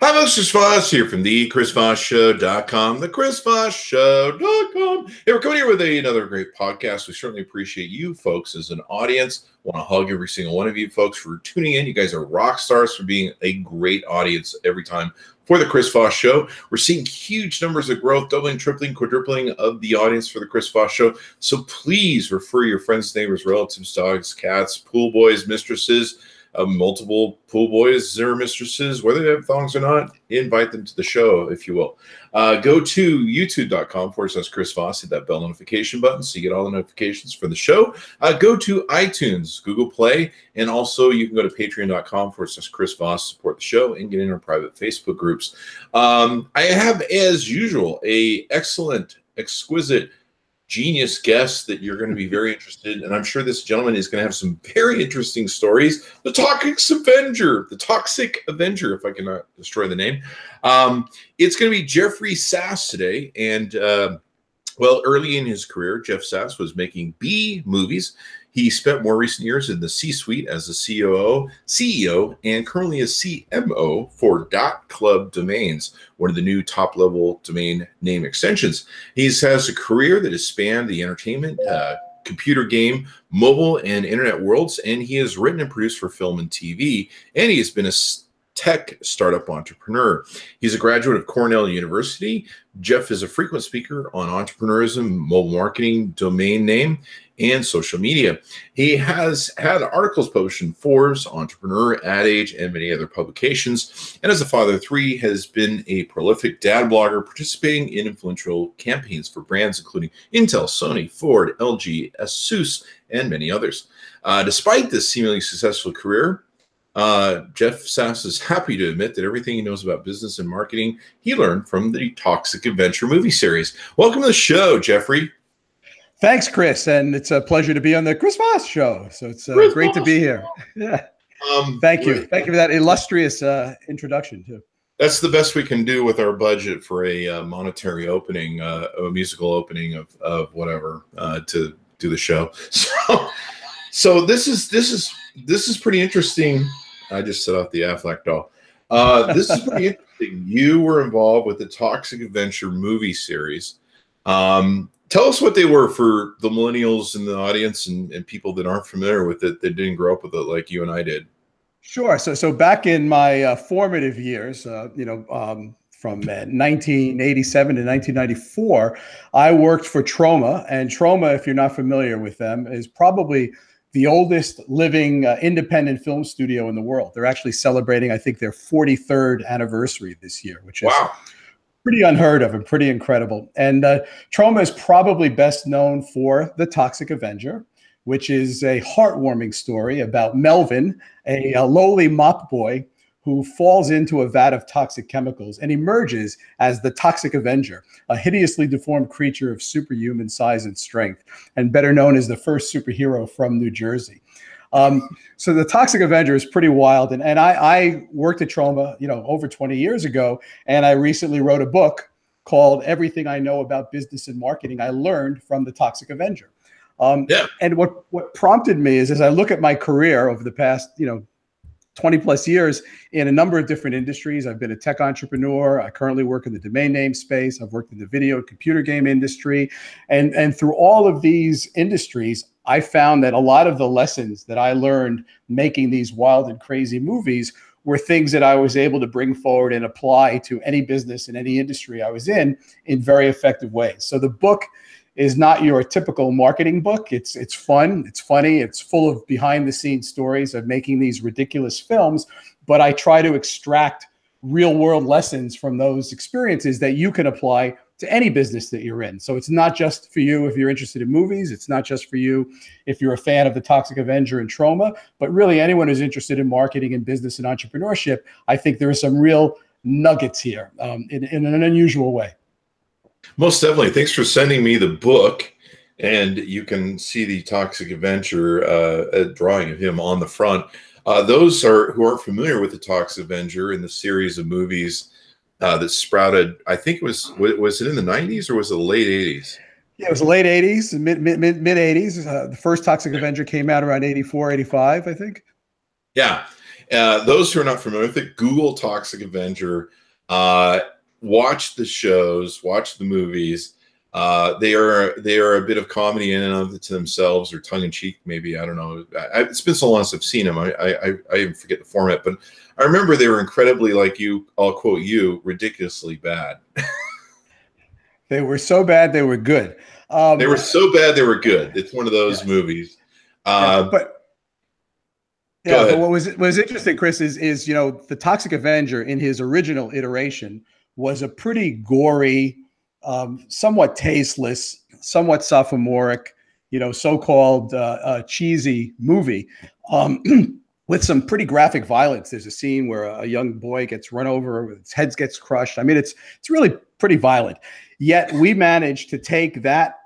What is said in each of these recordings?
Hi, folks. Chris Voss here from the ChrisVossShow.com, the ChrisVossShow.com. Hey, we're coming here with another great podcast. We certainly appreciate you folks as an audience. Want to hug every single one of you folks for tuning in. You guys are rock stars for being a great audience every time for the Chris Voss Show. We're seeing huge numbers of growth, doubling, tripling, quadrupling of the audience for the Chris Voss Show. So please refer your friends, neighbors, relatives, dogs, cats, pool boys, mistresses, multiple pool boys or mistresses, whether they have thongs or not, invite them to the show, if you will. Go to youtube.com/Chris Voss, hit that bell notification button so you get all the notifications for the show. Go to iTunes, Google Play, and also you can go to patreon.com/Chris Voss, support the show, and get in our private Facebook groups. I have, as usual, a excellent, exquisite, genius guest that you're going to be very interested in, and I'm sure this gentleman is going to have some very interesting stories. The Toxic Avenger, if I cannot destroy the name. It's going to be Jeffrey Sass today, and well, early in his career, Jeff Sass was making B movies. He spent more recent years in the C-suite as a COO, CEO, and currently a CMO for .club domains, one of the new top-level domain name extensions. He has a career that has spanned the entertainment, computer game, mobile, and internet worlds, and he has written and produced for film and TV, and he has been a tech startup entrepreneur. He's a graduate of Cornell University. Jeff is a frequent speaker on entrepreneurism, mobile marketing, domain name, and social media. He has had articles published in Forbes, Entrepreneur, Ad Age, and many other publications. And as a father of three, has been a prolific dad blogger, participating in influential campaigns for brands including Intel, Sony, Ford, LG, Asus, and many others. Despite this seemingly successful career, Jeff Sass is happy to admit that everything he knows about business and marketing he learned from the Toxic Avenger movie series. Welcome to the show, Jeffrey. Thanks, Chris, and it's a pleasure to be on the Chris Voss Show. So it's great to be here. Yeah, thank you for that illustrious introduction too. That's the best we can do with our budget for a monetary opening, a musical opening of whatever to do the show. So this is pretty interesting. I just set off the Affleck doll. This is pretty interesting. You were involved with the Toxic Avenger movie series. Tell us what they were for the millennials in the audience and people that aren't familiar with it, that didn't grow up with it like you and I did. Sure. So back in my formative years, from 1987 to 1994, I worked for Troma. And Troma, if you're not familiar with them, is probably the oldest living independent film studio in the world. They're actually celebrating, I think, their 43rd anniversary this year, which is pretty unheard of and pretty incredible. And Troma is probably best known for The Toxic Avenger, which is a heartwarming story about Melvin, a lowly mop boy who falls into a vat of toxic chemicals and emerges as the Toxic Avenger, a hideously deformed creature of superhuman size and strength, and better known as the first superhero from New Jersey. So the Toxic Avenger is pretty wild. And I worked at Troma, over 20 years ago. And I recently wrote a book called Everything I Know About Business and Marketing I Learned from the Toxic Avenger. And what prompted me is, as I look at my career over the past, 20 plus years in a number of different industries. I've been a tech entrepreneur. I currently work in the domain name space. I've worked in the video and computer game industry. And through all of these industries, I found that a lot of the lessons that I learned making these wild and crazy movies were things that I was able to bring forward and apply to any business in any industry I was in very effective ways. So the book is not your typical marketing book. It's fun, it's funny, it's full of behind the scenes stories of making these ridiculous films, but I try to extract real world lessons from those experiences that you can apply to any business that you're in. So it's not just for you if you're interested in movies, it's not just for you if you're a fan of the Toxic Avenger and Troma, but really anyone who's interested in marketing and business and entrepreneurship. I think there are some real nuggets here in an unusual way. Most definitely. Thanks for sending me the book. And you can see the Toxic Avenger, a drawing of him on the front. Those who aren't familiar with the Toxic Avenger in the series of movies that sprouted, I think it was it in the 90s or was it the late 80s? Yeah, it was the late 80s, mid 80s. The first Toxic Avenger came out around 84, 85, I think. Yeah. Those who are not familiar with it, Google Toxic Avenger. Watch the shows, watch the movies. They are a bit of comedy in and of to themselves, or tongue in cheek, maybe. I don't know. It's been so long since I've seen them. I even forget the format, but I remember they were incredibly, like you, I'll quote you, ridiculously bad. They were so bad they were good. They were so bad they were good. It's one of those movies. But what was interesting, Chris, is the Toxic Avenger in his original iteration was a pretty gory, somewhat tasteless, somewhat sophomoric, so-called cheesy movie with some pretty graphic violence. There's a scene where a young boy gets run over, his head gets crushed. I mean, it's really pretty violent. Yet we managed to take that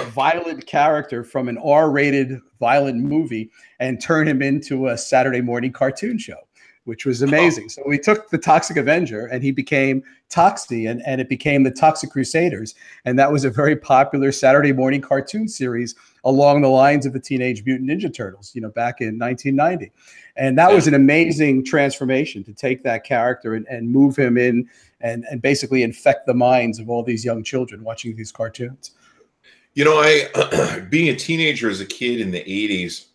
violent character from an R-rated violent movie and turn him into a Saturday morning cartoon show, which was amazing. So we took the Toxic Avenger and he became Toxie, and it became the Toxic Crusaders. And that was a very popular Saturday morning cartoon series along the lines of the Teenage Mutant Ninja Turtles, back in 1990. And that was an amazing transformation to take that character and move him in and basically infect the minds of all these young children watching these cartoons. Being a teenager as a kid in the 80s,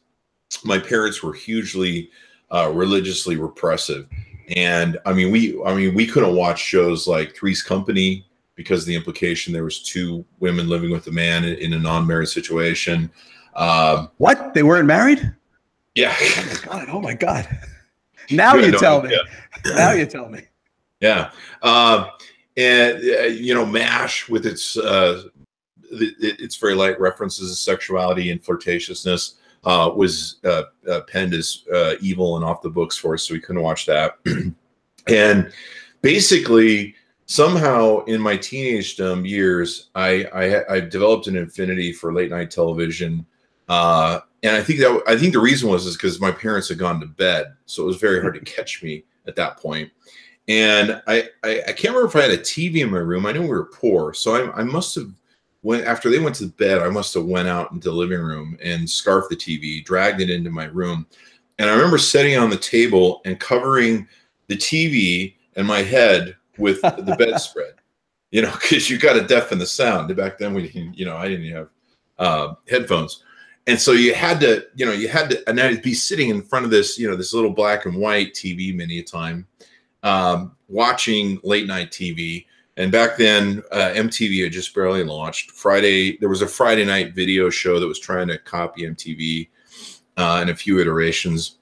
my parents were hugely religiously repressive. And we couldn't watch shows like Three's Company because of the implication there was two women living with a man in a non-married situation. What? They weren't married? Yeah. Oh my God. Now you tell me. Now you tell me. Yeah. MASH with its very light references to sexuality and flirtatiousness was penned as evil and off the books for us, so we couldn't watch that. And basically, somehow in my teenagedom years, I developed an affinity for late night television, and I think the reason was because my parents had gone to bed, so it was very hard to catch me at that point. And I can't remember if I had a TV in my room. I know we were poor, so I must have. After they went to bed, I must have went out into the living room and scarfed the TV, dragged it into my room. And I remember sitting it on the table and covering the TV and my head with the bedspread, because you got to deafen the sound. Back then we didn't, I didn't have headphones. And so you had to, and I'd be sitting in front of this, this little black and white TV many a time, watching late night TV. And back then, MTV had just barely launched. There was a Friday night video show that was trying to copy MTV in a few iterations.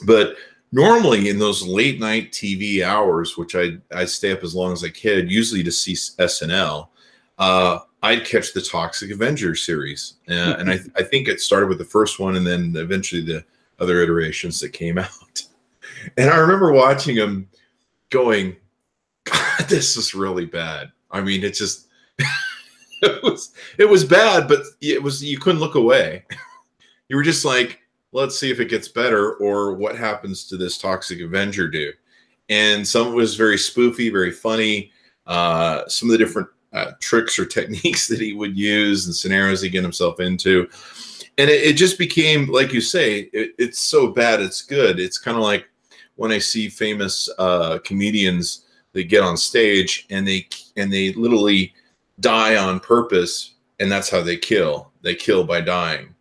But normally in those late night TV hours, which I'd stay up as long as I could, usually to see SNL, I'd catch the Toxic Avenger series. And I think it started with the first one and then eventually the other iterations that came out. And I remember watching them going, God, this is really bad. I mean, it just it was bad, but you couldn't look away. You were just like, let's see if it gets better, or what happens to this Toxic Avenger dude. And some of it was very spoofy, very funny. Some of the different tricks or techniques that he would use and scenarios he'd get himself into. And it just became, like you say, it's so bad it's good. It's kind of like when I see famous comedians. They get on stage and they literally die on purpose, and that's how they kill. They kill by dying.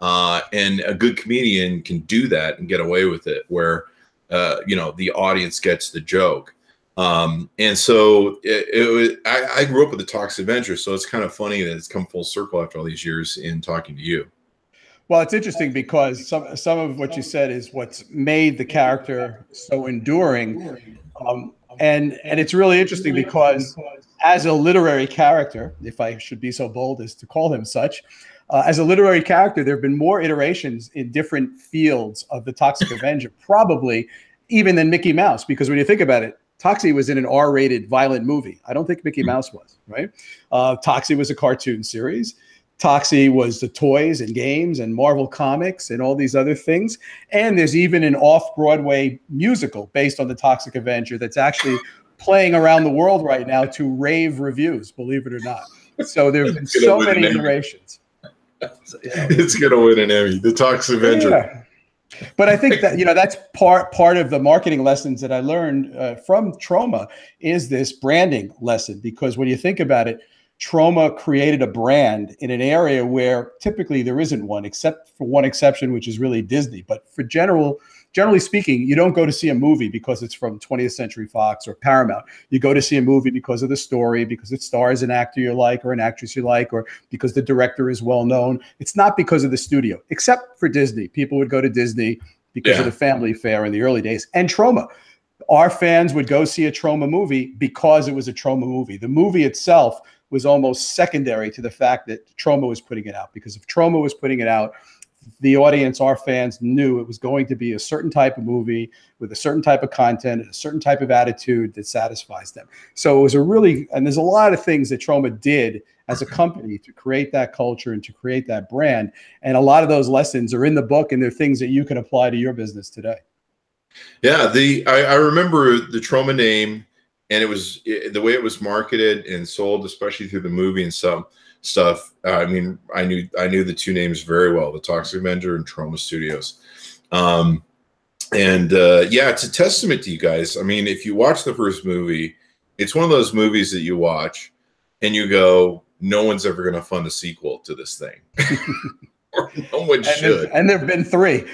And a good comedian can do that and get away with it, where the audience gets the joke. And so I grew up with the Toxic Avenger, so it's kind of funny that it's come full circle after all these years in talking to you. Well, it's interesting because some of what you said is what's made the character so enduring. And it's really interesting because as a literary character, if I should be so bold as to call him such, as a literary character, there have been more iterations in different fields of the Toxic Avenger, probably even than Mickey Mouse. Because when you think about it, Toxie was in an R-rated violent movie. I don't think Mickey Mouse was, right? Toxie was a cartoon series. Toxie was the toys and games and Marvel Comics and all these other things. And there's even an off-Broadway musical based on the Toxic Avenger that's actually playing around the world right now to rave reviews, believe it or not. So there have been so many iterations. It's going to win an Emmy, the Toxic Avenger. But I think that, that's part of the marketing lessons that I learned from Troma is this branding lesson, because when you think about it, Troma created a brand in an area where typically there isn't one, except for one exception, which is really Disney. But for generally speaking, you don't go to see a movie because it's from 20th Century Fox or Paramount. You go to see a movie because of the story, because it stars an actor you like or an actress you like, or because the director is well known. It's not because of the studio, except for Disney. People would go to Disney because of the family fare in the early days. And Troma. Our fans would go see a Troma movie because it was a Troma movie. The movie itself was almost secondary to the fact that Troma was putting it out, because if Troma was putting it out, the audience, our fans, knew it was going to be a certain type of movie with a certain type of content and a certain type of attitude that satisfies them. So it was and there's a lot of things that Troma did as a company to create that culture and to create that brand. And a lot of those lessons are in the book, and they're things that you can apply to your business today. Yeah, I remember the Troma name, and it was the way it was marketed and sold, especially through the movie and some stuff. I mean, I knew the two names very well, the Toxic Avenger and Troma Studios. Yeah, it's a testament to you guys. I mean, if you watch the first movie, it's one of those movies that you watch and you go, no one's ever going to fund a sequel to this thing. Or no one should. And there have been three.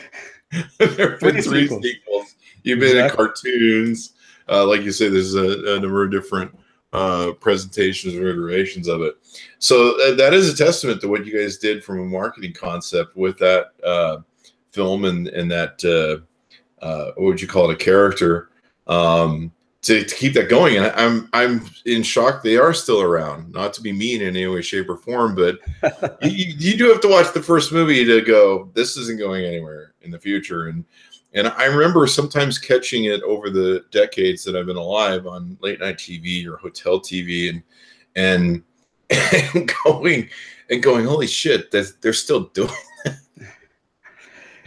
There have been three sequels. You've been in cartoons. Like you say, there's a number of different presentations or iterations of it. So that is a testament to what you guys did from a marketing concept with that film and that, what would you call it, a character, to keep that going. And I'm in shock they are still around. Not to be mean in any way, shape, or form, but you do have to watch the first movie to go, this isn't going anywhere in the future. And I remember sometimes catching it over the decades that I've been alive on late night TV or hotel TV and going, holy shit, they're still doing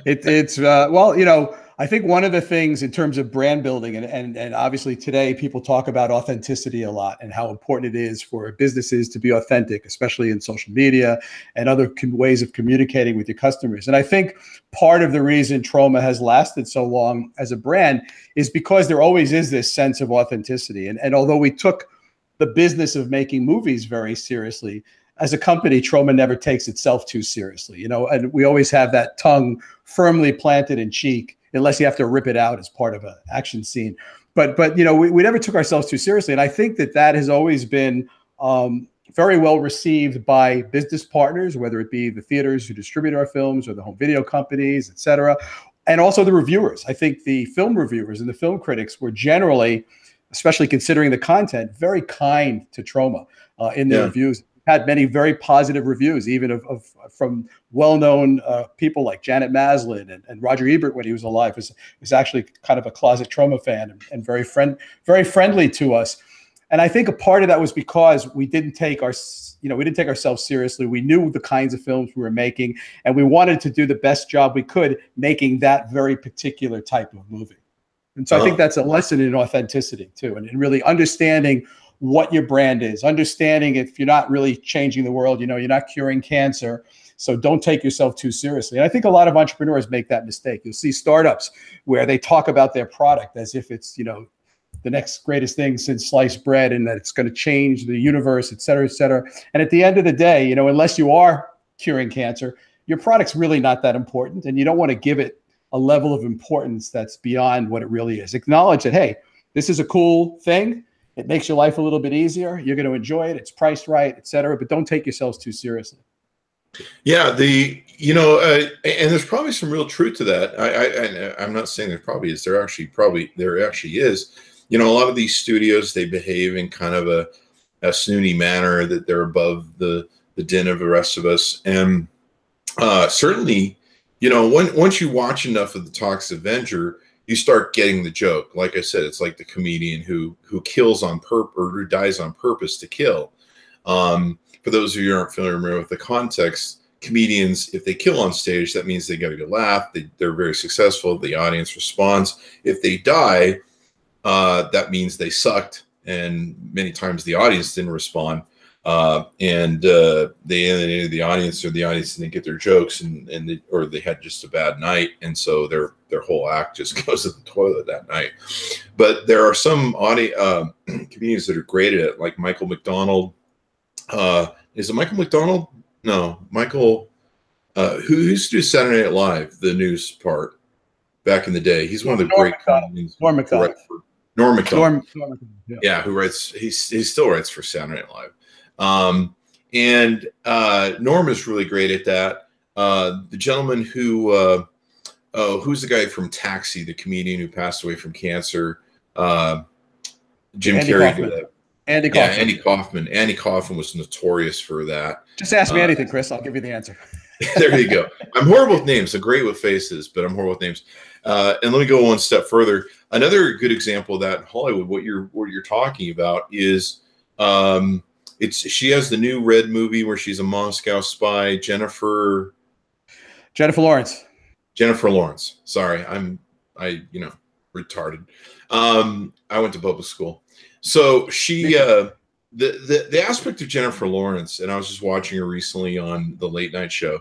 that. Well, I think one of the things in terms of brand building, and obviously today people talk about authenticity a lot and how important it is for businesses to be authentic, especially in social media and other ways of communicating with your customers. And I think part of the reason Troma has lasted so long as a brand is because there always is this sense of authenticity. And although we took the business of making movies very seriously, as a company, Troma never takes itself too seriously, and we always have that tongue firmly planted in cheek, unless you have to rip it out as part of an action scene. But we never took ourselves too seriously. And I think that has always been very well received by business partners, whether it be the theaters who distribute our films or the home video companies, et cetera, and also the reviewers. I think the film reviewers and the film critics were generally, especially considering the content, very kind to Troma in their reviews. Had many very positive reviews, even from well-known people like Janet Maslin and Roger Ebert when he was alive. Was actually kind of a closet Troma fan and very friendly to us. And I think a part of that was because we didn't take ourselves seriously. We knew the kinds of films we were making, and we wanted to do the best job we could making that very particular type of movie. And so I think that's a lesson in authenticity too, and in really understanding what your brand is, understanding if you're not really changing the world, you're not curing cancer. So don't take yourself too seriously. And I think a lot of entrepreneurs make that mistake. You'll see startups where they talk about their product as if it's, the next greatest thing since sliced bread and that it's going to change the universe, et cetera, et cetera. And at the end of the day, unless you are curing cancer, your product's really not that important. And you don't want to give it a level of importance that's beyond what it really is. Acknowledge that, hey, this is a cool thing. It makes your life a little bit easier. You're going to enjoy it. It's priced right, et cetera, but don't take yourselves too seriously. Yeah. And there's probably some real truth to that. I'm not saying there probably is. There actually is. A lot of these studios, they behave in kind of a snooty manner, that they're above the din of the rest of us. And certainly, once you watch enough of the Toxic Avenger, you start getting the joke. Like I said, it's like the comedian who kills on purpose or who dies on purpose to kill. For those of you who aren't familiar with the context, comedians, if they kill on stage, that means they got a good laugh. They're very successful. The audience responds. If they die, that means they sucked, and many times the audience didn't respond. and they alienated the audience, or the audience didn't get their jokes, or they had just a bad night, and so their whole act just goes to the toilet that night. But there are some comedians that are great at it, like Michael McDonald. Is it Michael McDonald? No, Michael. Who used to do Saturday Night Live, the news part, back in the day. He's one of the great comedians. Norm Macdonald. Norm Macdonald. Yeah, who writes? He still writes for Saturday Night Live. And Norm is really great at that. The gentleman who's the guy from Taxi, the comedian who passed away from cancer? Jim Carrey. Andy Kaufman. Yeah, Andy Kaufman. Andy Kaufman was notorious for that. Just ask me anything, Chris. I'll give you the answer. There you go. I'm horrible with names. I'm great with faces, but I'm horrible with names. And let me go one step further. Another good example of that in Hollywood, what you're talking about is she has the new Red movie where she's a Moscow spy, Jennifer Lawrence. Jennifer Lawrence. Sorry, I retarded. I went to public school. So she the aspect of Jennifer Lawrence, and I was just watching her recently on the late night show,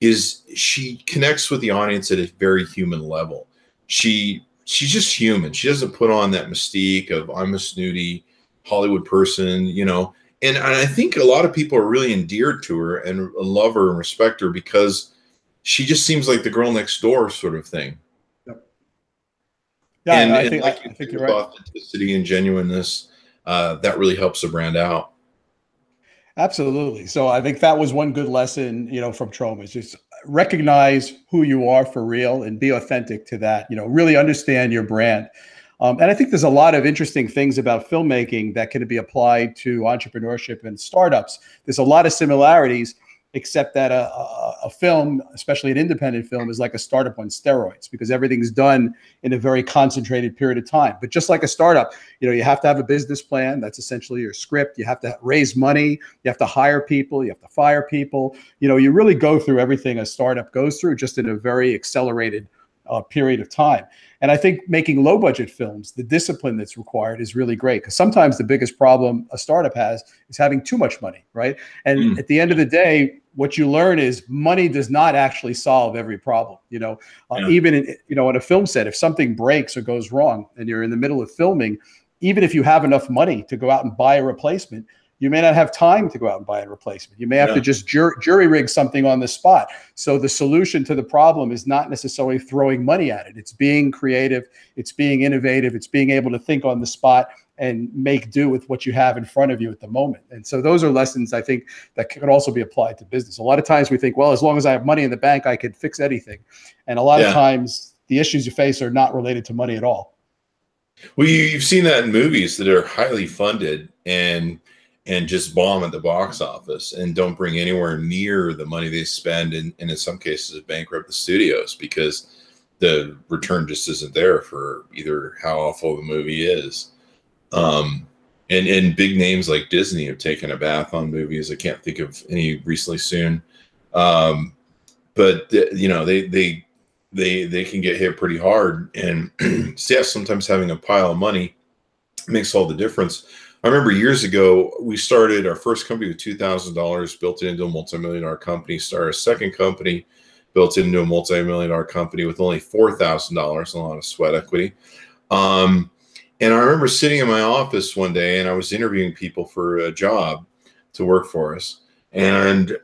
is she connects with the audience at a very human level. She's just human. She doesn't put on that mystique of I'm a snooty Hollywood person, And I think a lot of people are really endeared to her and love her and respect her because she just seems like the girl next door sort of thing. Yep. Yeah, I think you're right. Authenticity and genuineness, that really helps the brand out. Absolutely. So I think that was one good lesson, from Troma, is just recognize who you are for real and be authentic to that, really understand your brand. And I think there's a lot of interesting things about filmmaking that can be applied to entrepreneurship and startups. There's a lot of similarities, except that a film, especially an independent film, is like a startup on steroids because everything's done in a very concentrated period of time. But just like a startup, you have to have a business plan. That's essentially your script. You have to raise money. You have to hire people. You have to fire people. You really go through everything a startup goes through, just in a very accelerated period of time. And I think making low budget films, the discipline that's required is really great, because sometimes the biggest problem a startup has is having too much money, right? And at the end of the day, what you learn is money does not actually solve every problem. Even in a film set, if something breaks or goes wrong and you're in the middle of filming, even if you have enough money to go out and buy a replacement, you may not have time to go out and buy a replacement. You may have to just jury rig something on the spot. So the solution to the problem is not necessarily throwing money at it. It's being creative. It's being innovative. It's being able to think on the spot and make do with what you have in front of you at the moment. And so those are lessons I think that can also be applied to business. A lot of times we think, well, as long as I have money in the bank, I could fix anything. And a lot of times the issues you face are not related to money at all. Well, you've seen that in movies that are highly funded and just bomb at the box office and don't bring anywhere near the money they spend, and in some cases bankrupt the studios because the return just isn't there for either how awful the movie is. And big names like Disney have taken a bath on movies. I can't think of any recently soon. But they can get hit pretty hard, and sometimes having a pile of money makes all the difference. I remember years ago, we started our first company with $2,000, built it into a multi-million-dollar company, started a second company, built it into a multi-million-dollar company with only $4,000 and a lot of sweat equity. And I remember sitting in my office one day and I was interviewing people for a job to work for us. And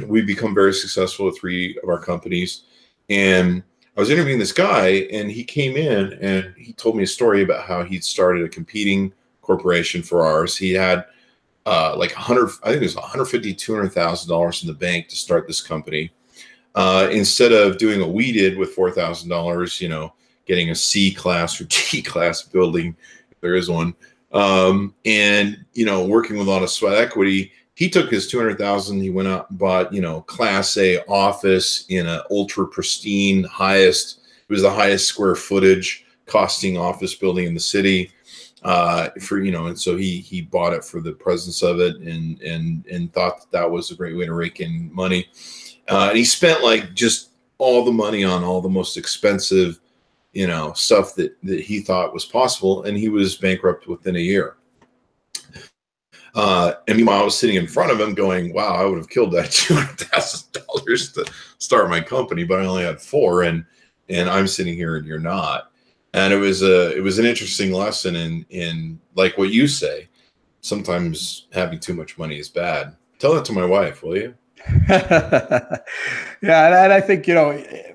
we've become very successful with 3 of our companies. And I was interviewing this guy, and he came in and he told me a story about how he'd started a competing corporation for ours. He had like $150,000, $200,000 in the bank to start this company. Instead of doing what we did with $4,000, getting a C class or D class building, if there is one, and working with a lot of sweat equity, he took his $200,000. He went out and bought Class A office in an ultra pristine, it was the highest square footage costing office building in the city. And so he bought it for the presence of it and thought that was a great way to rake in money. And he spent like just all the money on all the most expensive, stuff that he thought was possible. And he was bankrupt within a year. And meanwhile, I was sitting in front of him going, wow, I would have killed that $200,000 to start my company, but I only had 4, and I'm sitting here and you're not. And it was an interesting lesson in like what you say, sometimes having too much money is bad. Tell that to my wife, will you? Yeah. And I think,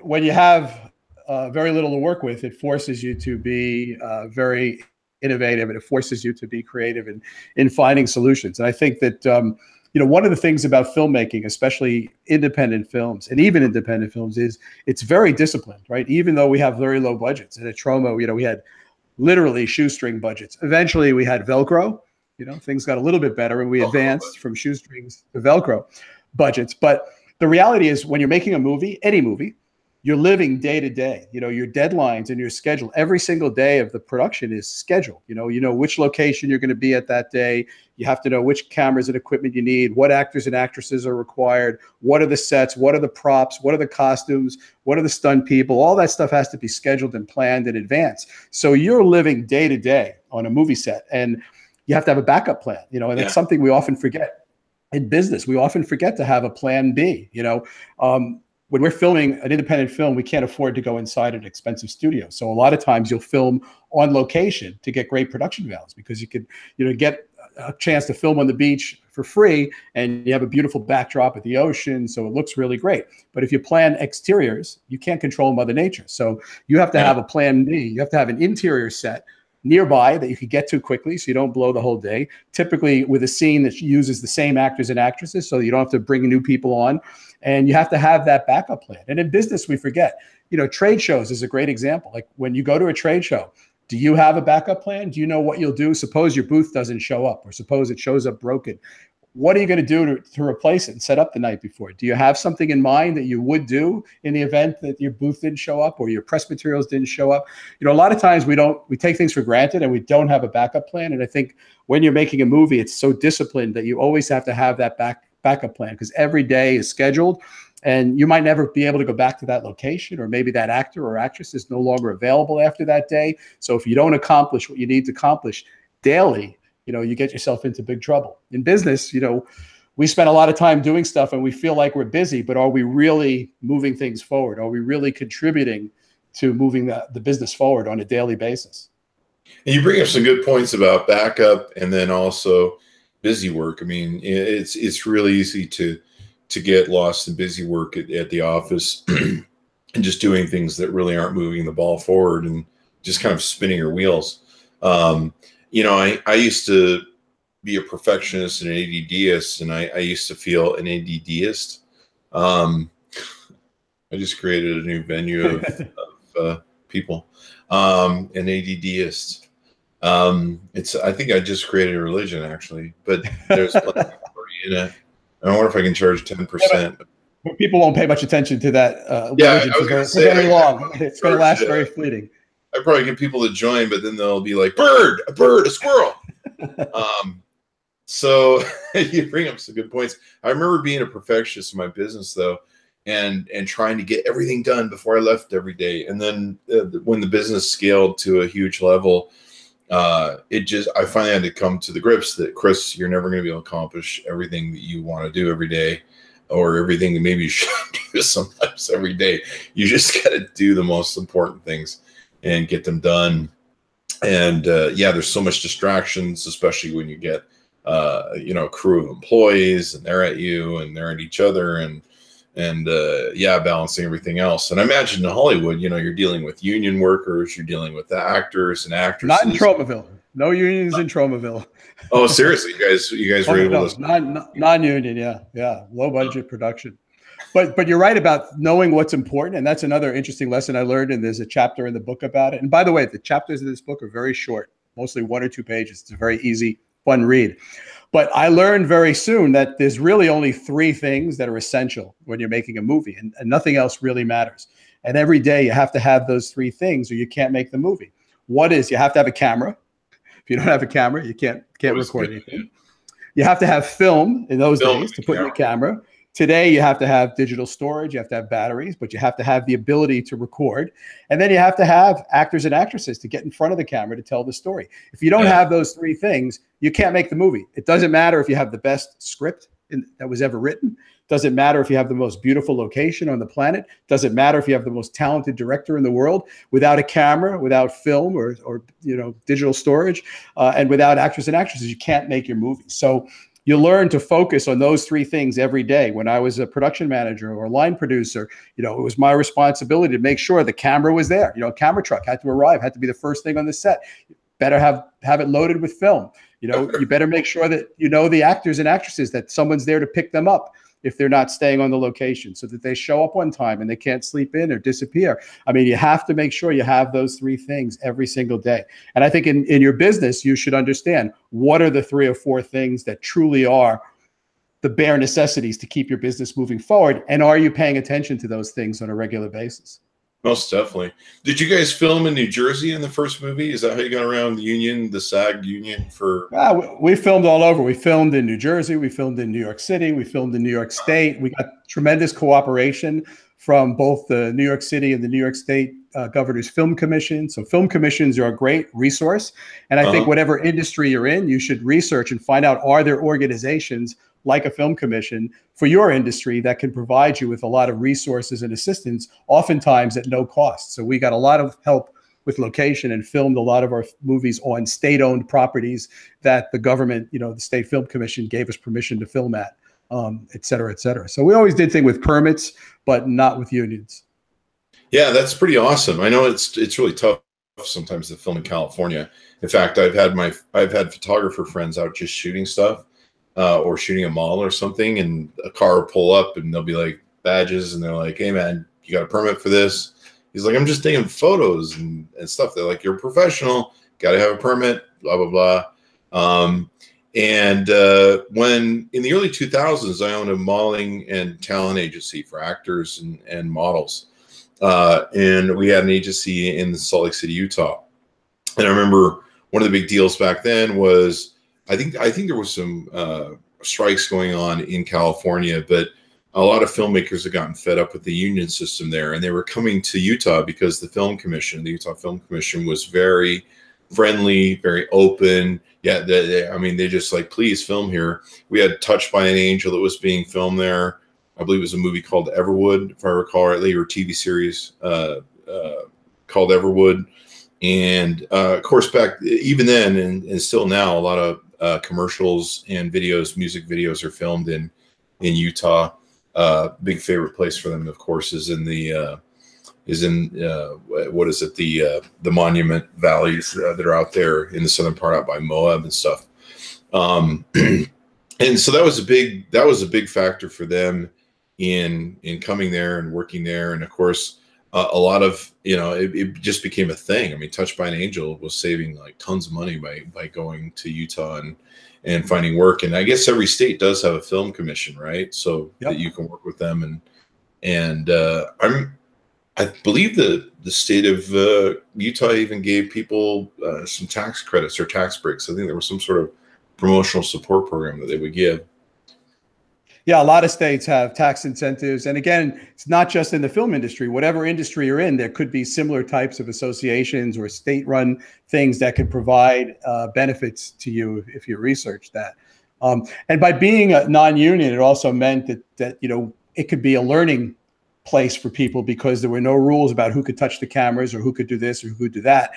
when you have very little to work with, it forces you to be very innovative, and it forces you to be creative in finding solutions. And I think that, one of the things about filmmaking, especially independent films and even independent films, is it's very disciplined, right? Even though we have very low budgets. And at Troma, we had literally shoestring budgets. Eventually we had Velcro, things got a little bit better and we advanced from shoestrings to Velcro budgets. But the reality is, when you're making a movie, any movie, you're living day to day. Your deadlines and your schedule, every single day of the production is scheduled. You know which location you're going to be at that day. You have to know which cameras and equipment you need, what actors and actresses are required, what are the sets, what are the props, what are the costumes, what are the stunt people. All that stuff has to be scheduled and planned in advance. So you're living day to day on a movie set, and you have to have a backup plan. And it's something we often forget in business. We often forget to have a plan B. When we're filming an independent film, we can't afford to go inside an expensive studio. So a lot of times you'll film on location to get great production values, because you could, get a chance to film on the beach for free, and you have a beautiful backdrop at the ocean. So it looks really great. But if you plan exteriors, you can't control Mother Nature. So you have to have a plan B. You have to have an interior set nearby that you could get to quickly, so you don't blow the whole day, typically with a scene that uses the same actors and actresses, so you don't have to bring new people on. And you have to have that backup plan. And in business, we forget, trade shows is a great example. Like when you go to a trade show, do you have a backup plan? Do you know what you'll do? Suppose your booth doesn't show up, or suppose it shows up broken. What are you going to do to replace it and set up the night before? Do you have something in mind that you would do in the event that your booth didn't show up or your press materials didn't show up? A lot of times we take things for granted and we don't have a backup plan. And I think when you're making a movie, it's so disciplined that you always have to have that backup plan, because every day is scheduled and you might never be able to go back to that location, or maybe that actor or actress is no longer available after that day. So if you don't accomplish what you need to accomplish daily, you get yourself into big trouble. In business, we spend a lot of time doing stuff and we feel like we're busy, but are we really moving things forward? Are we really contributing to moving the business forward on a daily basis? And you bring up some good points about backup and then also busy work. I mean, it's really easy to get lost in busy work at the office and just doing things that really aren't moving the ball forward and just kind of spinning your wheels. I used to be a perfectionist and an ADDist, and I used to feel an ADDist. I just created a new venue of people, an ADDist. I think I just created a religion, actually, but there's plenty in it. I wonder if I can charge 10%. But people won't pay much attention to that religion for very long. It's going to last very fleeting. I probably get people to join, but then they'll be like, a bird, a squirrel. So you bring up some good points. I remember being a perfectionist in my business, though, and trying to get everything done before I left every day. And then when the business scaled to a huge level, I finally had to come to the grips that, Chris, you're never going to be able to accomplish everything that you want to do every day, or everything that maybe you should do sometimes every day. You just got to do the most important things and get them done. And there's so much distractions, especially when you get a crew of employees and they're at you and they're at each other and balancing everything else. And I imagine in Hollywood, you're dealing with union workers, you're dealing with the actors and actresses. Not in Tromaville. No unions in Tromaville. Oh, seriously, you guys were able to non-union, yeah, low budget production. But you're right about knowing what's important, and that's another interesting lesson I learned. And there's a chapter in the book about it. And by the way, the chapters of this book are very short, mostly 1 or 2 pages. It's a very easy, fun read. But I learned very soon that there's really only 3 things that are essential when you're making a movie, and nothing else really matters. And every day you have to have those 3 things, or you can't make the movie. What is? You have to have a camera. If you don't have a camera, you can't record anything. You have to have film in those days to put in the camera. Today, you have to have digital storage, you have to have batteries, but you have to have the ability to record. And then you have to have actors and actresses to get in front of the camera to tell the story. If you don't have those three things, you can't make the movie. It doesn't matter if you have the best script that was ever written. Doesn't matter if you have the most beautiful location on the planet. Doesn't matter if you have the most talented director in the world. Without a camera, without film or digital storage, and without actors and actresses, you can't make your movie. So you learn to focus on those three things every day. When I was a production manager or a line producer, it was my responsibility to make sure the camera was there. A camera truck had to arrive, had to be the first thing on the set. Better have it loaded with film. You better make sure that the actors and actresses, that someone's there to pick them up if they're not staying on the location, so that they show up on time and they can't sleep in or disappear. I mean, you have to make sure you have those three things every single day. And I think in your business, you should understand what are the 3 or 4 things that truly are the bare necessities to keep your business moving forward. And are you paying attention to those things on a regular basis? Most definitely. Did you guys film in New Jersey in the first movie? Is that how you got around the union, the SAG union for? We filmed all over. We filmed in New Jersey. We filmed in New York City. We filmed in New York State. We got tremendous cooperation from both the New York City and the New York State Governor's Film Commission. So film commissions are a great resource. And I think whatever industry you're in, you should research and find out, are there organizations like a film commission for your industry that can provide you with a lot of resources and assistance, oftentimes at no cost. So we got a lot of help with location and filmed a lot of our movies on state-owned properties that the government, the State Film Commission gave us permission to film at, et cetera, et cetera. So we always did things with permits, but not with unions. Yeah, that's pretty awesome. I know it's really tough sometimes to film in California. In fact, I've had photographer friends out just shooting stuff. Or shooting a mall or something, and a car will pull up and they'll be like badges, and they're like, "Hey man, you got a permit for this?" He's like, "I'm just taking photos and stuff." They're like, "You're a professional, got to have a permit, blah blah blah." When in the early 2000s, I owned a modeling and talent agency for actors and models, and we had an agency in Salt Lake City, Utah. And I remember one of the big deals back then was, I think there was some strikes going on in California, but a lot of filmmakers had gotten fed up with the union system there, and they were coming to Utah because the Utah Film Commission was very friendly, very open. Yeah, they just like, please film here. We had Touched by an Angel that was being filmed there. I believe it was a movie called Everwood, if I recall rightly, or a TV series called Everwood. And of course, back even then and still now, a lot of commercials and videos, music videos are filmed in Utah. Big favorite place for them, of course, is in the Monument Valleys that are out there in the southern part, out by Moab and stuff. And so that was a big factor for them in coming there and working there. And of course, a lot of, it just became a thing. I mean, Touched by an Angel was saving like tons of money by going to Utah and finding work. And I guess every state does have a film commission, right? So that you can work with them. And I believe the state of Utah even gave people some tax credits or tax breaks. I think there was some sort of promotional support program that they would give. Yeah, a lot of states have tax incentives. And again, it's not just in the film industry. Whatever industry you're in, there could be similar types of associations or state-run things that could provide benefits to you if you research that. And by being a non-union, it also meant that it could be a learning place for people, because there were no rules about who could touch the cameras or who could do this or who could do that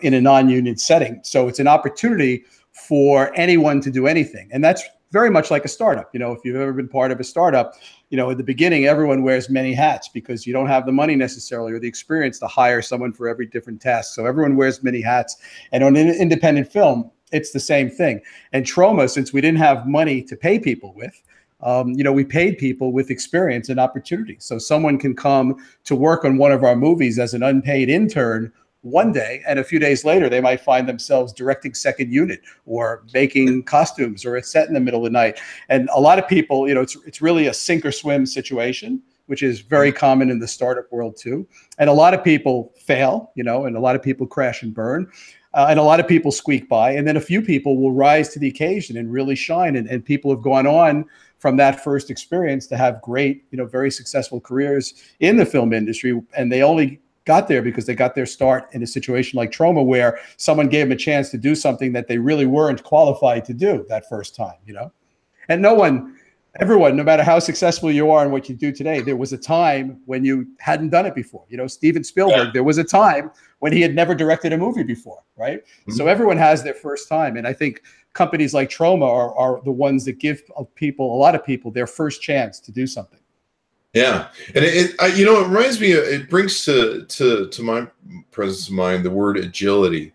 in a non-union setting. So it's an opportunity for anyone to do anything. And that's very much like a startup. If you've ever been part of a startup, at the beginning, everyone wears many hats because you don't have the money necessarily or the experience to hire someone for every different task. So everyone wears many hats. And on an independent film, it's the same thing. And Troma, since we didn't have money to pay people with, we paid people with experience and opportunity. So someone can come to work on one of our movies as an unpaid intern one day, and a few days later, they might find themselves directing second unit or making costumes or a set in the middle of the night. And a lot of people, it's really a sink or swim situation which is very common in the startup world too. And a lot of people fail, and a lot of people crash and burn. And a lot of people squeak by, and then a few people will rise to the occasion and really shine. And people have gone on from that first experience to have great, very successful careers in the film industry. And they only got there because they got their start in a situation like Troma, where someone gave them a chance to do something that they really weren't qualified to do that first time, And everyone, no matter how successful you are and what you do today, there was a time when you hadn't done it before. Steven Spielberg, there was a time when he had never directed a movie before, right? Mm-hmm. So everyone has their first time. And I think companies like Troma are the ones that give a lot of people, their first chance to do something. Yeah. And it reminds me, it brings to my presence of mind the word agility.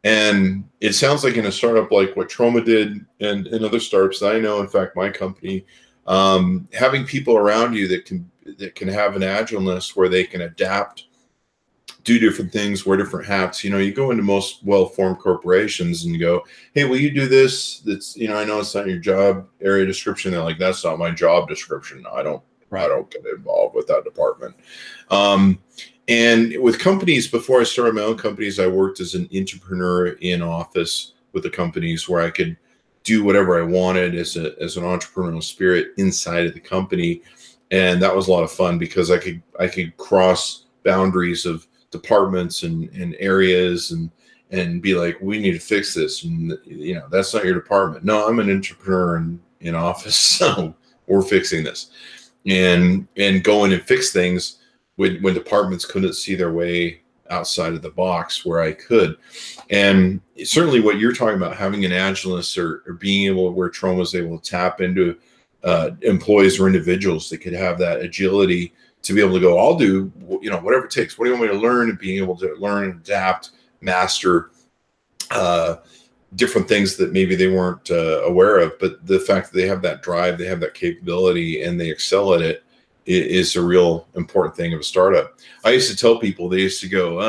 And it sounds like in a startup like what Troma did and other startups that I know, in fact, my company, having people around you that can have an agileness where they can adapt, do different things, wear different hats. You go into most well-formed corporations and you go, hey, will you do this? That's, I know it's not your job area description. They're like, that's not my job description. I don't get involved with that department. And with companies, before I started my own companies, I worked as an entrepreneur in office with the companies where I could do whatever I wanted as an entrepreneurial spirit inside of the company. And that was a lot of fun because I could cross boundaries of departments and areas and be like, we need to fix this. And, that's not your department. No, I'm an entrepreneur in office. So we're fixing this and go in and fix things when departments couldn't see their way outside of the box where I could. And certainly what you're talking about, having an agileness or being able, where Troma was able to tap into employees or individuals that could have that agility to be able to go, I'll do, whatever it takes. What do you want me to learn? And being able to learn and adapt, master different things that maybe they weren't aware of. But the fact that they have that drive, they have that capability, and they excel at it is a real important thing of a startup. I used to tell people, they used to go,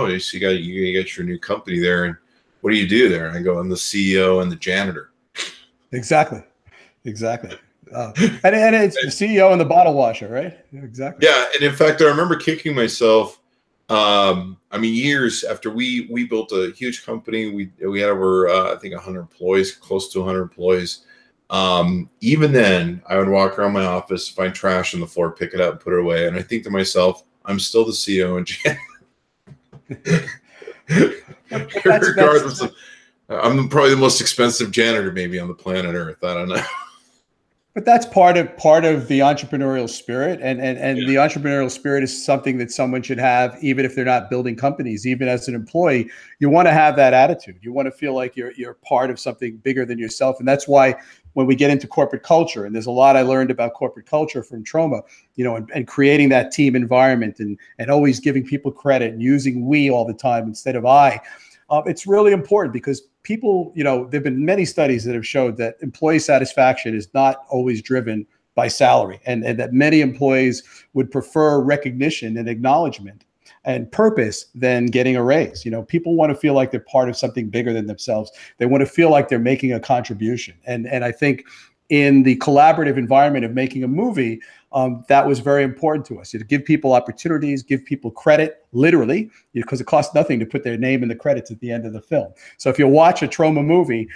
you got your new company there, and what do you do there? And I go, I'm the CEO and the janitor. Exactly. And it's the CEO and the bottle washer, right? Exactly. Yeah, and in fact, I remember kicking myself. Years after we built a huge company, we had over I think 100 employees, close to 100 employees. Even then, I would walk around my office, find trash on the floor, pick it up, and put it away, and I think to myself, I'm still the CEO and janitor. Regardless of, I'm probably the most expensive janitor maybe on the planet Earth. I don't know. But that's part of the entrepreneurial spirit, and the entrepreneurial spirit is something that someone should have, even if they're not building companies. Even as an employee, you want to have that attitude. You want to feel like you're part of something bigger than yourself, and that's why when we get into corporate culture, and there's a lot I learned about corporate culture from Troma, and creating that team environment and always giving people credit and using we all the time instead of I. It's really important because people, there've been many studies that have showed that employee satisfaction is not always driven by salary, and that many employees would prefer recognition and acknowledgement and purpose than getting a raise. People want to feel like they're part of something bigger than themselves. They want to feel like they're making a contribution. And I think in the collaborative environment of making a movie, that was very important to us. To give people opportunities, give people credit, literally, because it costs nothing to put their name in the credits at the end of the film. So if you watch a Troma movie,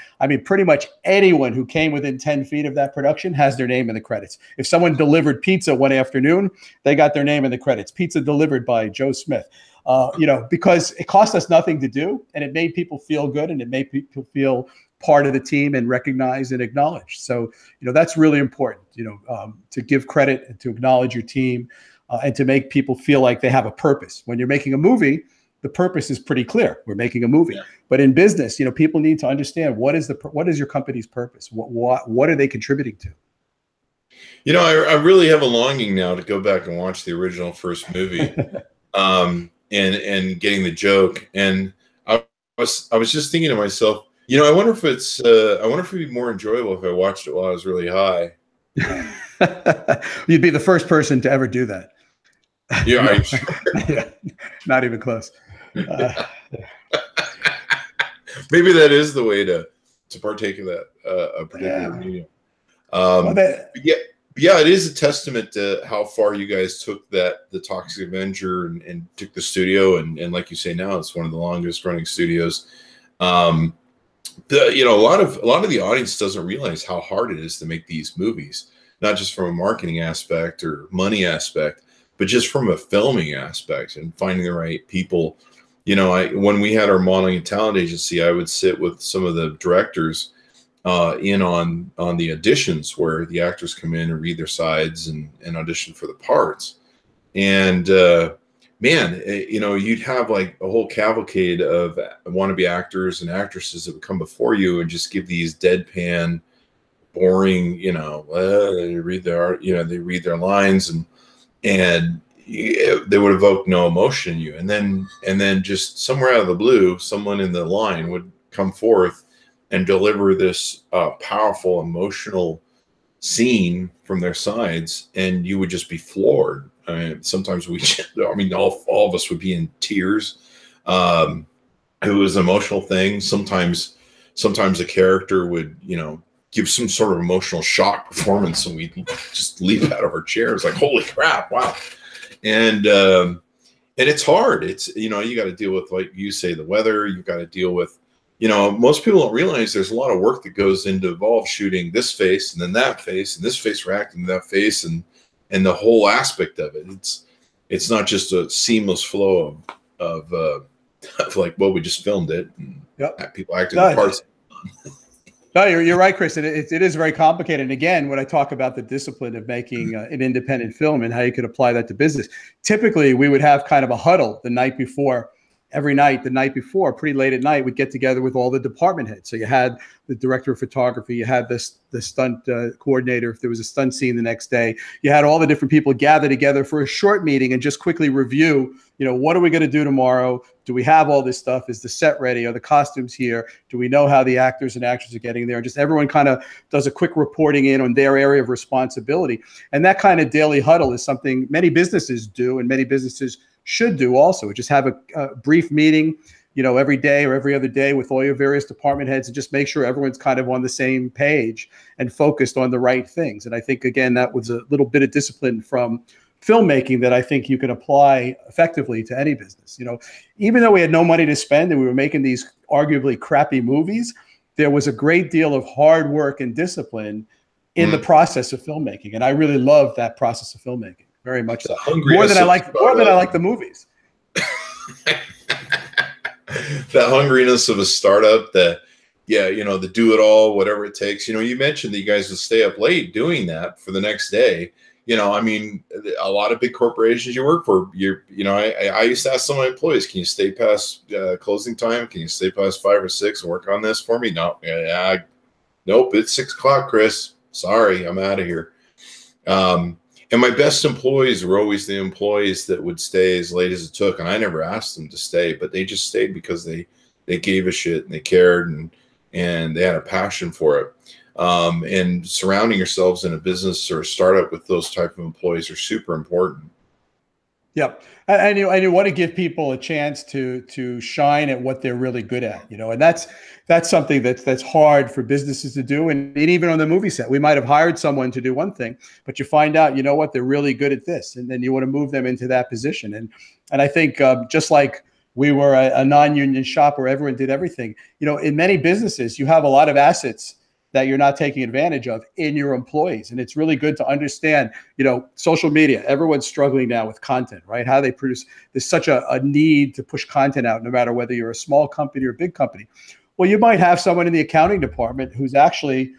pretty much anyone who came within 10 feet of that production has their name in the credits. If someone delivered pizza one afternoon, they got their name in the credits. Pizza delivered by Joe Smith. Because it cost us nothing to do, and it made people feel good, and it made people feel part of the team and recognized and acknowledged. So, that's really important, to give credit and to acknowledge your team and to make people feel like they have a purpose. When you're making a movie, the purpose is pretty clear. We're making a movie. Yeah. But in business, people need to understand what is your company's purpose? What are they contributing to? I really have a longing now to go back and watch the original first movie and getting the joke. And I was just thinking to myself, I wonder if it'd be more enjoyable if I watched it while I was really high. You'd be the first person to ever do that. Yeah, I'm sure. Yeah, not even close. Maybe that is the way to partake of that particular medium. Yeah, it is a testament to how far you guys took the Toxic Avenger and took the studio, and like you say, now it's one of the longest running studios. A lot of the audience doesn't realize how hard it is to make these movies, not just from a marketing aspect or money aspect, but just from a filming aspect and finding the right people. When we had our modeling and talent agency, I would sit with some of the directors in on the auditions where the actors come in and read their sides and audition for the parts. And man, you'd have like a whole cavalcade of wannabe actors and actresses that would come before you and just give these deadpan, boring, they read their lines and they would evoke no emotion in you. And then just somewhere out of the blue, someone in the line would come forth and deliver this powerful, emotional scene from their sides, and you would just be floored. I mean, sometimes all of us would be in tears. It was an emotional thing. Sometimes a character would, give some sort of emotional shock performance, and we'd just leap out of our chairs like, holy crap, wow. And it's hard. It's, you got to deal with, like you say, the weather. You've got to deal with, most people don't realize there's a lot of work that goes into shooting this face and then that face and this face reacting to that face and the whole aspect of it. It's not just a seamless flow of like, well, we just filmed it and people acting the parts. No, you're right, Chris. It is very complicated. And again, when I talk about the discipline of making an independent film and how you could apply that to business, typically we would have kind of a huddle the night before. Every night, the night before, pretty late at night, we'd get together with all the department heads. So you had the director of photography, you had the stunt coordinator if there was a stunt scene the next day. You had all the different people gather together for a short meeting and just quickly review, what are we going to do tomorrow? Do we have all this stuff? Is the set ready? Are the costumes here? Do we know how the actors and actresses are getting there? Just everyone kind of does a quick reporting in on their area of responsibility. And that kind of daily huddle is something many businesses do and many businesses should do also. Just have a brief meeting, every day or every other day with all your various department heads and just make sure everyone's kind of on the same page and focused on the right things. And I think, again, that was a little bit of discipline from filmmaking that I think you can apply effectively to any business. Even though we had no money to spend and we were making these arguably crappy movies, there was a great deal of hard work and discipline in the process of filmmaking. And I really loved that process of filmmaking. Very much so. More than I like the movies. That hungriness of a startup, the do it all, whatever it takes. You mentioned that you guys would stay up late doing that for the next day. A lot of big corporations you work for, I used to ask some of my employees, can you stay past closing time? Can you stay past 5 or 6 and work on this for me? No, nope, it's 6 o'clock, Chris. Sorry, I'm out of here. And my best employees were always the employees that would stay as late as it took. And I never asked them to stay, but they just stayed because they gave a shit and they cared and they had a passion for it. And surrounding yourselves in a business or a startup with those type of employees are super important. Yep. And you want to give people a chance to shine at what they're really good at, and that's something that's hard for businesses to do. And even on the movie set, we might have hired someone to do one thing, but you find out, they're really good at this. And then you want to move them into that position. And I think just like we were a non-union shop where everyone did everything, in many businesses, you have a lot of assets that you're not taking advantage of in your employees. And it's really good to understand, social media, everyone's struggling now with content, right? How they produce, there's such a need to push content out, no matter whether you're a small company or a big company. Well, you might have someone in the accounting department who's actually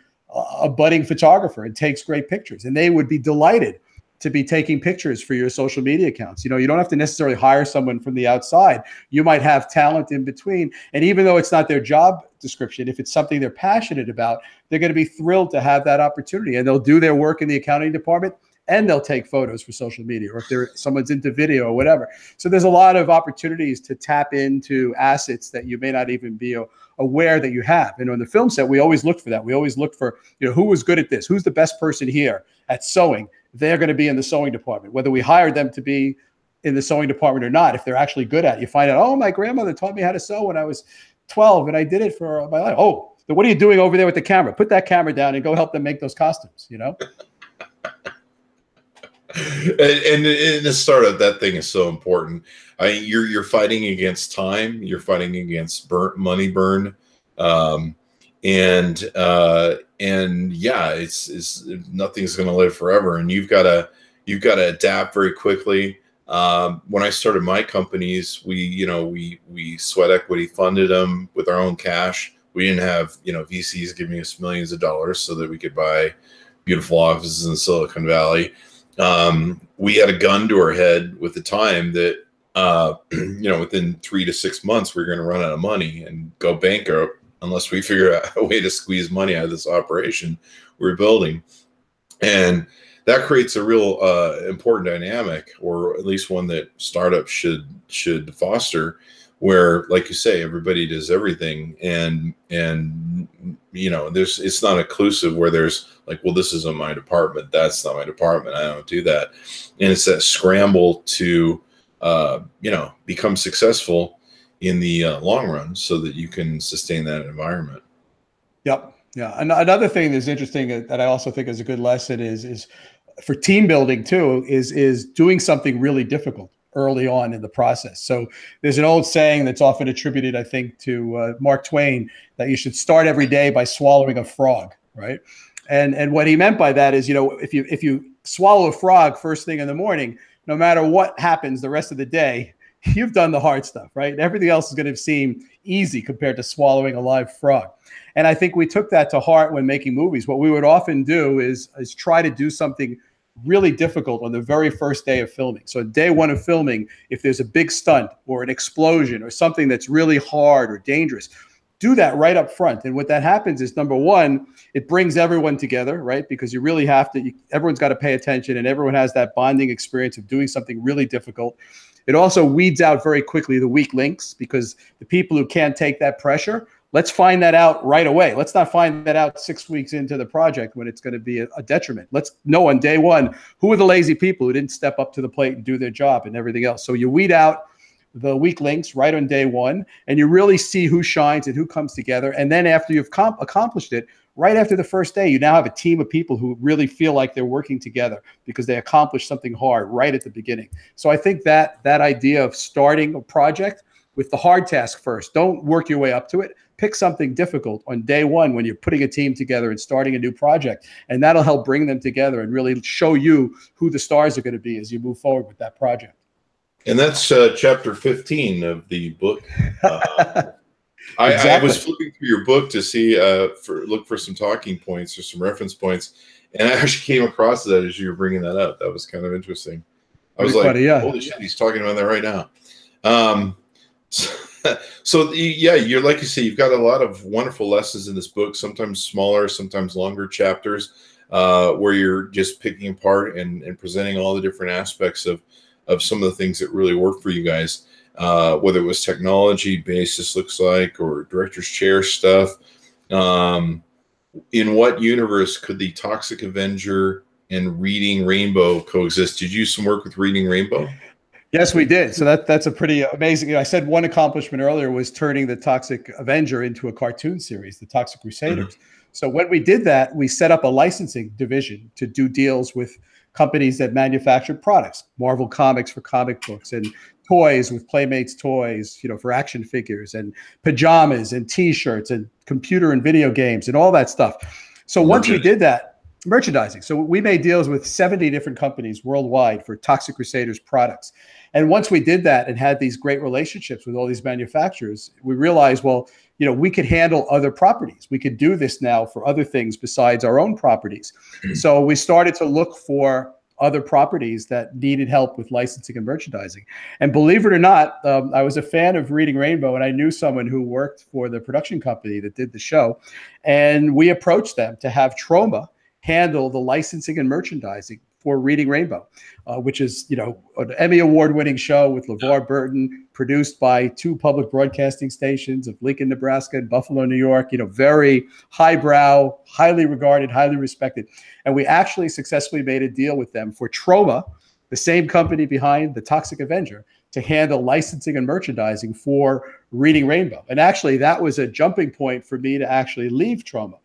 a budding photographer and takes great pictures, and they would be delighted to be taking pictures for your social media accounts. You don't have to necessarily hire someone from the outside. You might have talent in between. And even though it's not their job description, if it's something they're passionate about, they're going to be thrilled to have that opportunity. And they'll do their work in the accounting department and they'll take photos for social media, or if someone's into video or whatever. So there's a lot of opportunities to tap into assets that you may not even be aware that you have. And on the film set, we always look for that. We always look for, who was good at this? Who's the best person here at sewing? They're going to be in the sewing department, whether we hired them to be in the sewing department or not. If they're actually good at it, you find out, oh, my grandmother taught me how to sew when I was 12 and I did it for my life. Oh, then what are you doing over there with the camera? Put that camera down and go help them make those costumes, And in the startup, that thing is so important. You're fighting against time. You're fighting against money burn, and yeah, it's nothing's going to live forever, and you've got to adapt very quickly. When I started my companies, we sweat equity funded them with our own cash. We didn't have VCs giving us millions of dollars so that we could buy beautiful offices in Silicon Valley. We had a gun to our head with the time that, within 3 to 6 months, we were going to run out of money and go bankrupt unless we figure out a way to squeeze money out of this operation we're building. And that creates a real important dynamic, or at least one that startups should foster, where, like you say, everybody does everything, and it's not inclusive where there's like, well, this isn't my department, that's not my department, I don't do that. And it's that scramble to become successful in the long run so that you can sustain that environment. Yep. Yeah. Another thing that's interesting that I also think is a good lesson is for team building too, is doing something really difficult early on in the process. So there's an old saying that's often attributed, I think, to Mark Twain, that you should start every day by swallowing a frog, right? And what he meant by that is, if you swallow a frog first thing in the morning, no matter what happens the rest of the day, you've done the hard stuff, right? Everything else is going to seem easy compared to swallowing a live frog. And I think we took that to heart when making movies. What we would often do is try to do something really difficult on the very first day of filming. So day one of filming, if there's a big stunt or an explosion or something that's really hard or dangerous, do that right up front. And what that happens is, number one, it brings everyone together, right? Because you really have to, everyone's got to pay attention, and everyone has that bonding experience of doing something really difficult. It also weeds out very quickly the weak links, because the people who can't take that pressure, let's find that out right away. Let's not find that out 6 weeks into the project when it's going to be a detriment. Let's know on day one, who are the lazy people who didn't step up to the plate and do their job and everything else. So you weed out the weak links right on day one, and you really see who shines and who comes together. And then after you've accomplished it, right after the first day, you now have a team of people who really feel like they're working together because they accomplished something hard right at the beginning. So I think that idea of starting a project with the hard task first, don't work your way up to it. Pick something difficult on day one when you're putting a team together and starting a new project, and that'll help bring them together and really show you who the stars are going to be as you move forward with that project. And that's chapter 15 of the book. Exactly. I was flipping through your book to see, look for some talking points or some reference points, and I actually came across that as you were bringing that up. That was kind of interesting. I was like, holy shit, he's talking about that right now. So yeah, you're, like you say, you've got a lot of wonderful lessons in this book, sometimes smaller, sometimes longer chapters, where you're just picking apart and presenting all the different aspects of some of the things that really work for you guys, whether it was technology based, this looks like, or director's chair stuff. In what universe could the Toxic Avenger and Reading Rainbow coexist? Did you do some work with Reading Rainbow? Yes, we did. So that's a pretty amazing. I said one accomplishment earlier was turning the Toxic Avenger into a cartoon series, the Toxic Crusaders. Mm-hmm. So when we did that, we set up a licensing division to do deals with companies that manufactured products, Marvel Comics for comic books, and toys with Playmates toys, for action figures, and pajamas and T-shirts and computer and video games and all that stuff. So once we did that, merchandising. So we made deals with 70 different companies worldwide for Toxic Crusaders products. And once we did that and had these great relationships with all these manufacturers, we realized, well, we could handle other properties. We could do this now for other things besides our own properties. So we started to look for other properties that needed help with licensing and merchandising. And believe it or not, I was a fan of Reading Rainbow, and I knew someone who worked for the production company that did the show. And we approached them to have Troma handle the licensing and merchandising for Reading Rainbow, which is, an Emmy award-winning show with LeVar Burton, produced by 2 public broadcasting stations of Lincoln, Nebraska and Buffalo, New York, very highbrow, highly regarded, highly respected. And we actually successfully made a deal with them for Troma, the same company behind the Toxic Avenger, to handle licensing and merchandising for Reading Rainbow. And actually, that was a jumping point for me to actually leave Troma.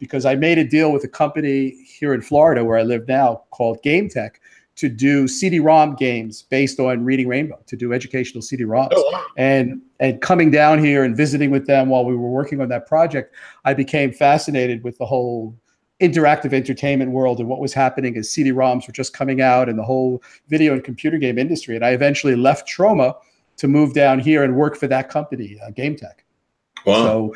Because I made a deal with a company here in Florida where I live now called Game Tech to do CD-ROM games based on Reading Rainbow, to do educational CD-ROMs. Oh, wow. And coming down here and visiting with them while we were working on that project, I became fascinated with the whole interactive entertainment world and what was happening as CD-ROMs were just coming out and the whole video and computer game industry. And I eventually left Troma to move down here and work for that company, Game Tech. Wow.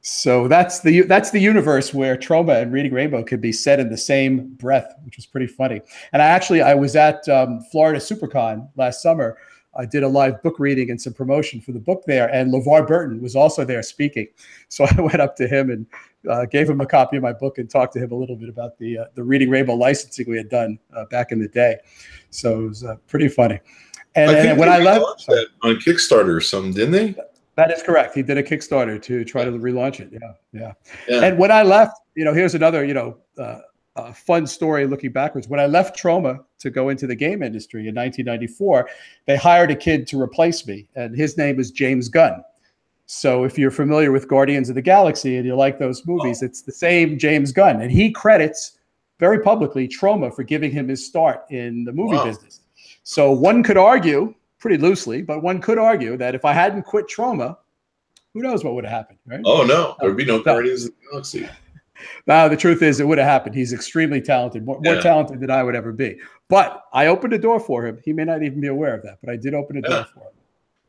So that's the universe where Troma and Reading Rainbow could be said in the same breath, which was pretty funny. And I was at Florida SuperCon last summer. I did a live book reading and some promotion for the book there, and LeVar Burton was also there speaking. So I went up to him and gave him a copy of my book and talked to him a little bit about the Reading Rainbow licensing we had done back in the day. So it was pretty funny. And when I left that on Kickstarter or something, didn't they? That is correct. He did a Kickstarter to try to relaunch it. Yeah. And when I left, here's another, fun story looking backwards. When I left Troma to go into the game industry in 1994, they hired a kid to replace me, and his name was James Gunn. So if you're familiar with Guardians of the Galaxy and you like those movies, it's the same James Gunn. And he credits very publicly Troma for giving him his start in the movie business. So one could argue, pretty loosely, but one could argue that if I hadn't quit Troma, who knows what would have happened, right? Oh, no. There would be no Guardians of the Galaxy. No, the truth is it would have happened. He's extremely talented, more talented than I would ever be. But I opened a door for him. He may not even be aware of that, but I did open a door for him.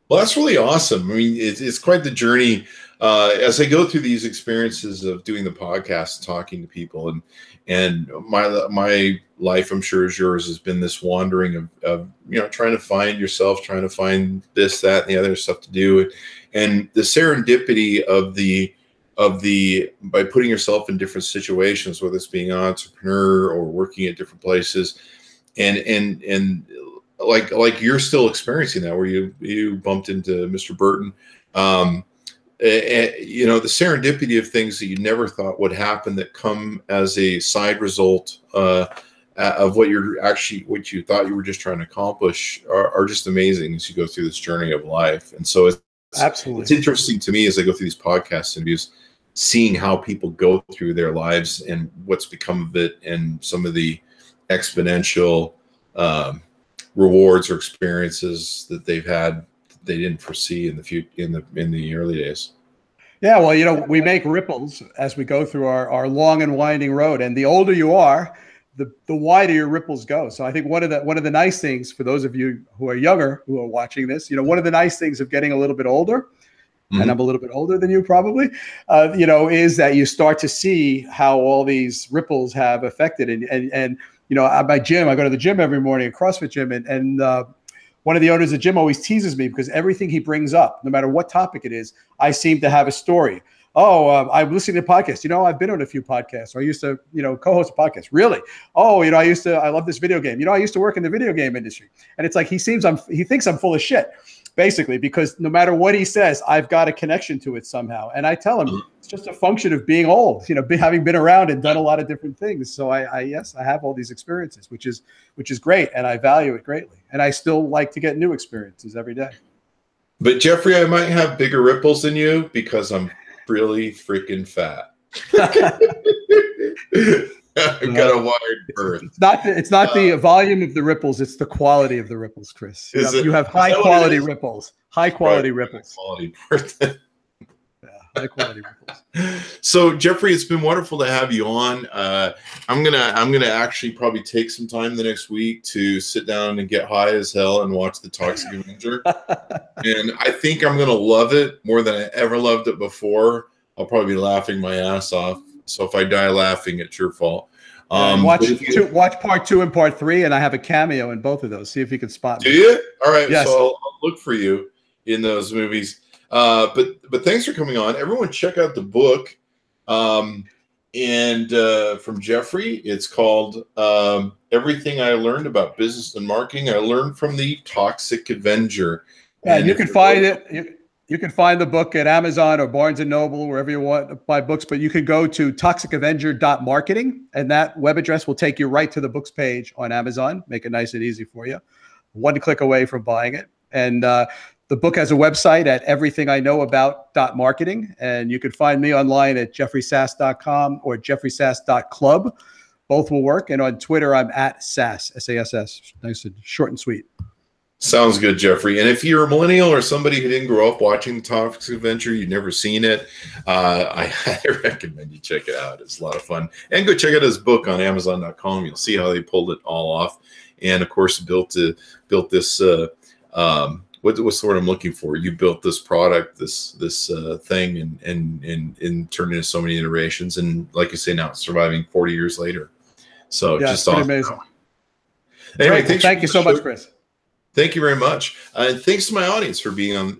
Well, that's really awesome. I mean, it's quite the journey. As I go through these experiences of doing the podcast, and talking to people, and my life, I'm sure as yours, has been this wandering of trying to find yourself, trying to find this, that, and the other stuff to do, and the serendipity of by putting yourself in different situations, whether it's being an entrepreneur or working at different places, and like you're still experiencing that, where you bumped into Mr. Burton. The serendipity of things that you never thought would happen that come as a side result of what you thought you were just trying to accomplish are just amazing as you go through this journey of life. And so it's interesting to me as I go through these podcast interviews, seeing how people go through their lives and what's become of it, and some of the exponential rewards or experiences that they've had that they didn't foresee in the early days. Yeah, well, we make ripples as we go through our long and winding road, and the older you are, the wider your ripples go. So I think one of the nice things for those of you who are younger who are watching this, one of the nice things of getting a little bit older, and I'm a little bit older than you probably, is that you start to see how all these ripples have affected. And at my gym, I go to the gym every morning, a CrossFit gym, and one of the owners of the gym always teases me because everything he brings up, no matter what topic it is, I seem to have a story. Oh, I'm listening to podcasts. I've been on a few podcasts. Or I used to, co-host a podcast. Really? Oh, I love this video game. I used to work in the video game industry. And it's like he thinks I'm full of shit, basically, because no matter what he says, I've got a connection to it somehow. And I tell him it's just a function of being old, having been around and done a lot of different things. So I have all these experiences, which is great, and I value it greatly. And I still like to get new experiences every day. But Jeffrey, I might have bigger ripples than you because I'm really freaking fat. I've got a wired berth. It's not the volume of the ripples; it's the quality of the ripples, Chris. You have high quality ripples. High quality ripples. Quality berth. High quality ripples. So Jeffrey, it's been wonderful to have you on. I'm gonna actually probably take some time the next week to sit down and get high as hell and watch the Toxic Avenger. And I think I'm gonna love it more than I ever loved it before. I'll probably be laughing my ass off. So if I die laughing, it's your fault. Watch part 2 and part 3, and I have a cameo in both of those. See if you can spot me. Do you? All right. Yes. So I'll look for you in those movies. But thanks for coming on. Everyone check out the book. From Jeffrey, it's called Everything I Learned About Business and Marketing. I learned from the Toxic Avenger. And you can find it. You can find the book at Amazon or Barnes & Noble, wherever you want to buy books. But you can go to toxicavenger.marketing, and that web address will take you right to the books page on Amazon. Make it nice and easy for you. One click away from buying it. And the book has a website at everythingiknowabout.marketing, and you can find me online at jeffreysass.com or jeffreysass.club. Both will work. And on Twitter, I'm at Sass, S-A-S-S. Nice and short and sweet. Sounds good, Jeffrey. And if you're a millennial or somebody who didn't grow up watching Toxic Avenger, you've never seen it, I highly recommend you check it out. It's a lot of fun. And go check out his book on amzn.to. You'll see how they pulled it all off. And, of course, built this, what's the word I'm looking for? You built this product, this thing, and turned it into so many iterations. And like you say, now it's surviving 40 years later. So yeah, just awesome. Amazing. Anyway, thank you so much, Chris. Thank you very much. And thanks to my audience for being on,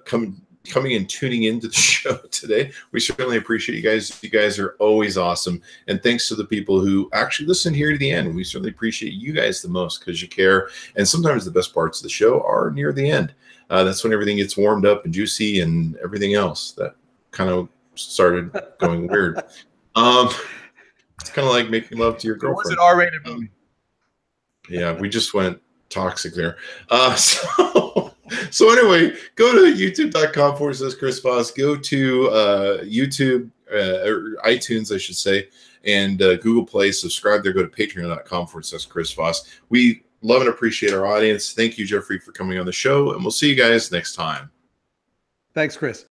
coming and tuning into the show today. We certainly appreciate you guys. You guys are always awesome. And thanks to the people who actually listen here to the end. We certainly appreciate you guys the most because you care. And sometimes the best parts of the show are near the end. That's when everything gets warmed up and juicy and everything else that kind of started going weird. It's kind of like making love to your girlfriend. It was an R-rated movie. Yeah, we just went toxic there. So anyway, go to youtube.com/Chris Voss. Go to YouTube, or iTunes, I should say, and Google Play. Subscribe there. Go to patreon.com/Chris Voss. We love and appreciate our audience. Thank you, Jeffrey, for coming on the show, and we'll see you guys next time. Thanks, Chris.